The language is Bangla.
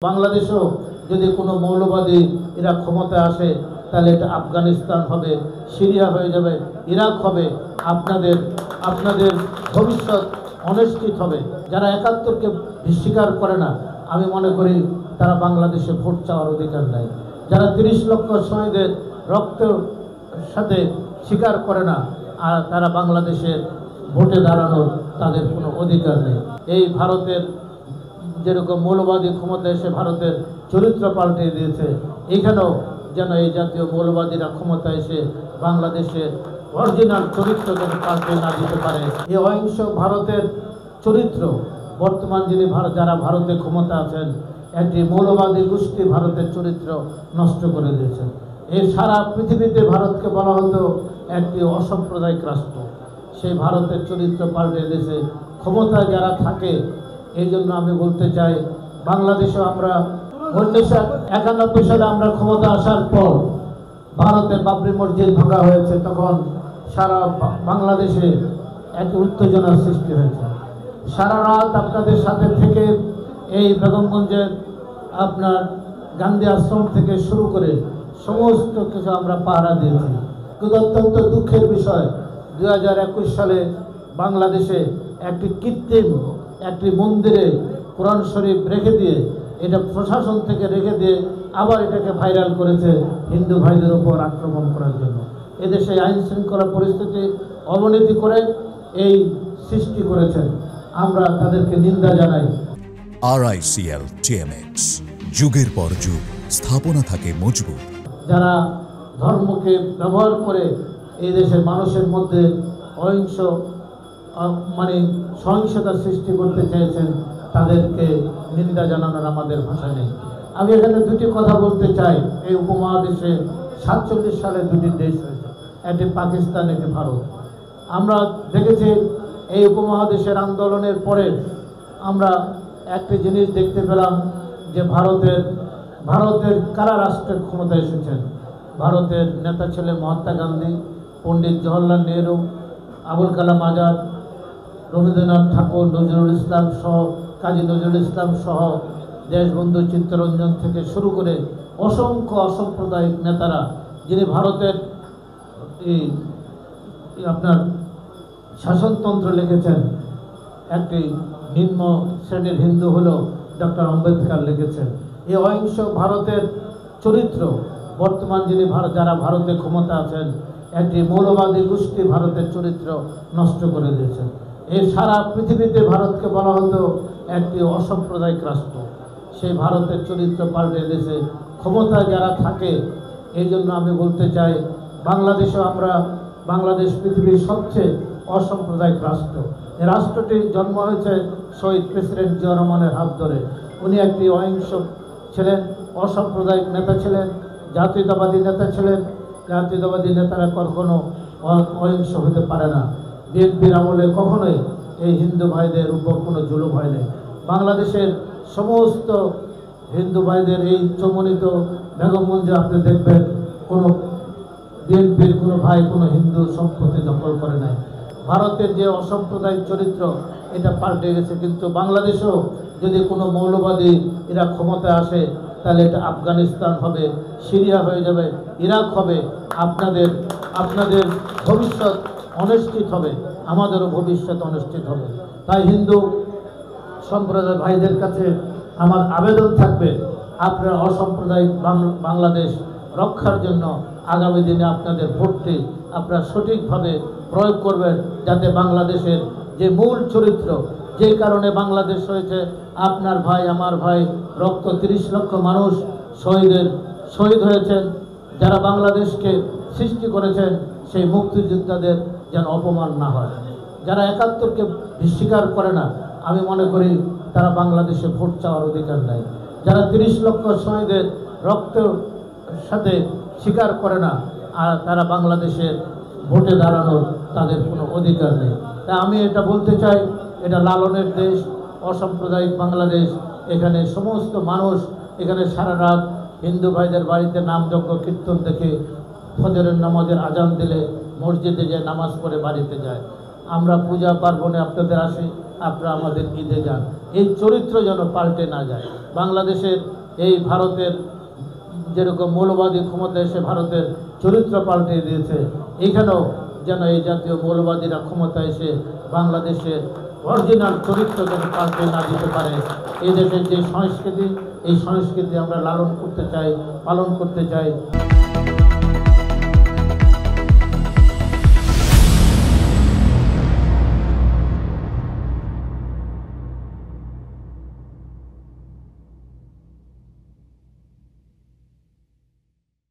বাংলাদেশেও যদি কোনো মৌলবাদী এরা ক্ষমতায় আসে তাহলে এটা আফগানিস্তান হবে, সিরিয়া হয়ে যাবে, ইরাক হবে। আপনাদের ভবিষ্যৎ অনিশ্চিত হবে। যারা ৭১কে স্বীকার করে না, আমি মনে করি তারা বাংলাদেশে ভোট চাওয়ার অধিকার নাই। যারা ৩০ লক্ষ শহীদের রক্তের সাথে স্বীকার করে না, আর তারা বাংলাদেশের ভোটে দাঁড়ানোর তাদের কোনো অধিকার নেই। এই ভারতের যেরকম মৌলবাদী ক্ষমতা এসে ভারতের চরিত্র পাল্টে দিয়েছে, এখানেও যেন এই জাতীয় মৌলবাদীরা ক্ষমতা এসে বাংলাদেশের অরিজিনাল চরিত্র যেন পাল্টে না দিতে পারে। এই অহিংস ভারতের চরিত্র বর্তমান যারা ভারতে ক্ষমতা আছেন, একটি মৌলবাদী গোষ্ঠী ভারতের চরিত্র নষ্ট করে দিয়েছে। এই সারা পৃথিবীতে ভারতকে বলা হতো একটি অসাম্প্রদায়িক রাষ্ট্র। সেই ভারতের চরিত্র পাল্টে দিয়েছে ক্ষমতায় যারা থাকে। এই জন্য আমি বলতে চাই, বাংলাদেশে আমরা 1991 সালে আমরা ক্ষমতা আসার পর ভারতের বাবরি মসজিদ ভাঙা হয়েছে, তখন সারা বাংলাদেশে এক উত্তেজনার সৃষ্টি হয়েছে। সারা রাত আপনাদের সাথে থেকে এই বেগমগঞ্জের আপনার গান্ধী আশ্রম থেকে শুরু করে সমস্ত কিছু আমরা পাহারা দিয়েছি। কিন্তু অত্যন্ত দুঃখের বিষয়, 2021 সালে বাংলাদেশে একটি কৃত্রিম একটি মন্দিরে কোরআন শরীফ রেখে দিয়ে, এটা প্রশাসন থেকে রেখে দিয়ে আবার এটাকে ভাইরাল করেছে হিন্দু ভাইদের উপর আক্রমণ করার জন্য। এদেশে আইন শৃঙ্খলা পরিস্থিতি অবনতি করে এই সৃষ্টি করেছেন, আমরা তাদেরকে নিন্দা জানাই। RICL TMX, যুগের পর যুগ স্থাপনা থাকে মজবুত। যারা ধর্মকে ব্যবহার করে এই দেশের মানুষের মধ্যে সহিংসতা সৃষ্টি করতে চেয়েছেন, তাদেরকে নিন্দা জানানোর আমাদের ভাষা নেই। আমি এখানে দুটি কথা বলতে চাই। এই উপমহাদেশে 47 সালে দুটি দেশ হয়েছে, একটি পাকিস্তান, একটি ভারত। আমরা দেখেছি এই উপমহাদেশের আন্দোলনের পরে আমরা একটি জিনিস দেখতে পেলাম যে ভারতের কারা রাষ্ট্রের ক্ষমতায় এসেছেন। ভারতের নেতা ছিলেন মহাত্মা গান্ধী, পণ্ডিত জওহরলাল নেহরু, আবুল কালাম আজাদ, রবীন্দ্রনাথ ঠাকুর, নজরুল ইসলাম সহ, কাজী নজরুল ইসলাম সহ, দেশবন্ধু চিত্তরঞ্জন থেকে শুরু করে অসংখ্য অসাম্প্রদায়িক নেতারা, যিনি ভারতের আপনার শাসনতন্ত্র লিখেছেন, একটি নিম্ন শ্রেণীর হিন্দু হলো ডক্টর আম্বেদকর লিখেছেন। এই অহিংস ভারতের চরিত্র বর্তমান যারা ভারতে ক্ষমতা আছেন, একটি মৌলবাদী গোষ্ঠী ভারতের চরিত্র নষ্ট করে দিয়েছে। এই সারা পৃথিবীতে ভারতকে বলা হতো একটি অসাম্প্রদায়িক রাষ্ট্র। সেই ভারতের চরিত্র পাল্টে দিয়েছে ক্ষমতায় যারা থাকে। এই জন্য আমি বলতে চাই, বাংলাদেশ পৃথিবীর সবচেয়ে অসাম্প্রদায়িক রাষ্ট্র। এই রাষ্ট্রটি জন্ম হয়েছে শহীদ প্রেসিডেন্ট জিয়াউর রহমানের হাত ধরে। উনি একটি অহিংস ছিলেন, অসাম্প্রদায়িক নেতা ছিলেন, জাতীয়তাবাদী নেতা ছিলেন। জাতীয়তাবাদী নেতারা কখনো অহিংস হতে পারে না। বিএনপির আমলে কখনোই এই হিন্দু ভাইদের উপর কোনো জুলুম হয়নি। বাংলাদেশের সমস্ত হিন্দু ভাইদের এই চমনিত বেগমগঞ্জে আপনি দেখবেন কোনো বিএনপির কোনো ভাই কোনো হিন্দু সম্পত্তি দখল করে নাই। ভারতের যে অসাম্প্রদায়িক চরিত্র, এটা পাল্টে গেছে। কিন্তু বাংলাদেশেও যদি কোনো মৌলবাদী এরা ক্ষমতায় আসে তাহলে এটা আফগানিস্তান হবে, সিরিয়া হয়ে যাবে, ইরাক হবে। আপনাদের ভবিষ্যৎ অনিশ্চিত হবে, আমাদেরও ভবিষ্যৎ অনিশ্চিত হবে। তাই হিন্দু সম্প্রদায় ভাইদের কাছে আমার আবেদন থাকবে, আপনারা অসাম্প্রদায়িক বাংলাদেশ রক্ষার জন্য আগামী দিনে আপনাদের ভোটটি আপনারা সঠিকভাবে প্রয়োগ করবেন, যাতে বাংলাদেশের যে মূল চরিত্র, যে কারণে বাংলাদেশ হয়েছে, আপনার ভাই আমার ভাই রক্ত 30 লক্ষ মানুষ শহীদ হয়েছেন, যারা বাংলাদেশকে সৃষ্টি করেছেন, সেই মুক্তিযোদ্ধাদের যেন অপমান না হয়। যারা ৭১কে স্বীকার করে না, আমি মনে করি তারা বাংলাদেশে ভোট চাওয়ার অধিকার নাই। যারা 30 লক্ষ শহীদের রক্তের সাথে স্বীকার করে না, আর তারা বাংলাদেশের ভোটে দাঁড়ানোর তাদের কোনো অধিকার নেই। তাই আমি এটা বলতে চাই, এটা লালনের দেশ, অসাম্প্রদায়িক বাংলাদেশ। এখানে সমস্ত মানুষ, এখানে সারা রাত হিন্দু ভাইদের বাড়িতে নামযজ্ঞ কীর্তন দেখে ফজরের নামাজের আজান দিলে মসজিদে যে নামাজ পড়ে বাড়িতে যায়। আমরা পূজা পার্বণে আপনাদের আসি, আপনারা আমাদের ঈদে যান। এই চরিত্র যেন পাল্টে না যায়। বাংলাদেশের এই ভারতের যেরকম মৌলবাদী ক্ষমতা এসে ভারতের চরিত্র পাল্টে দিয়েছে, এখানেও যেন এই জাতীয় মৌলবাদীরা ক্ষমতা এসে বাংলাদেশের অরিজিনাল চরিত্র যেন পাল্টে না দিতে পারে। এই দেশের যে সংস্কৃতি, এই সংস্কৃতি আমরা লালন করতে চাই, পালন করতে চাই।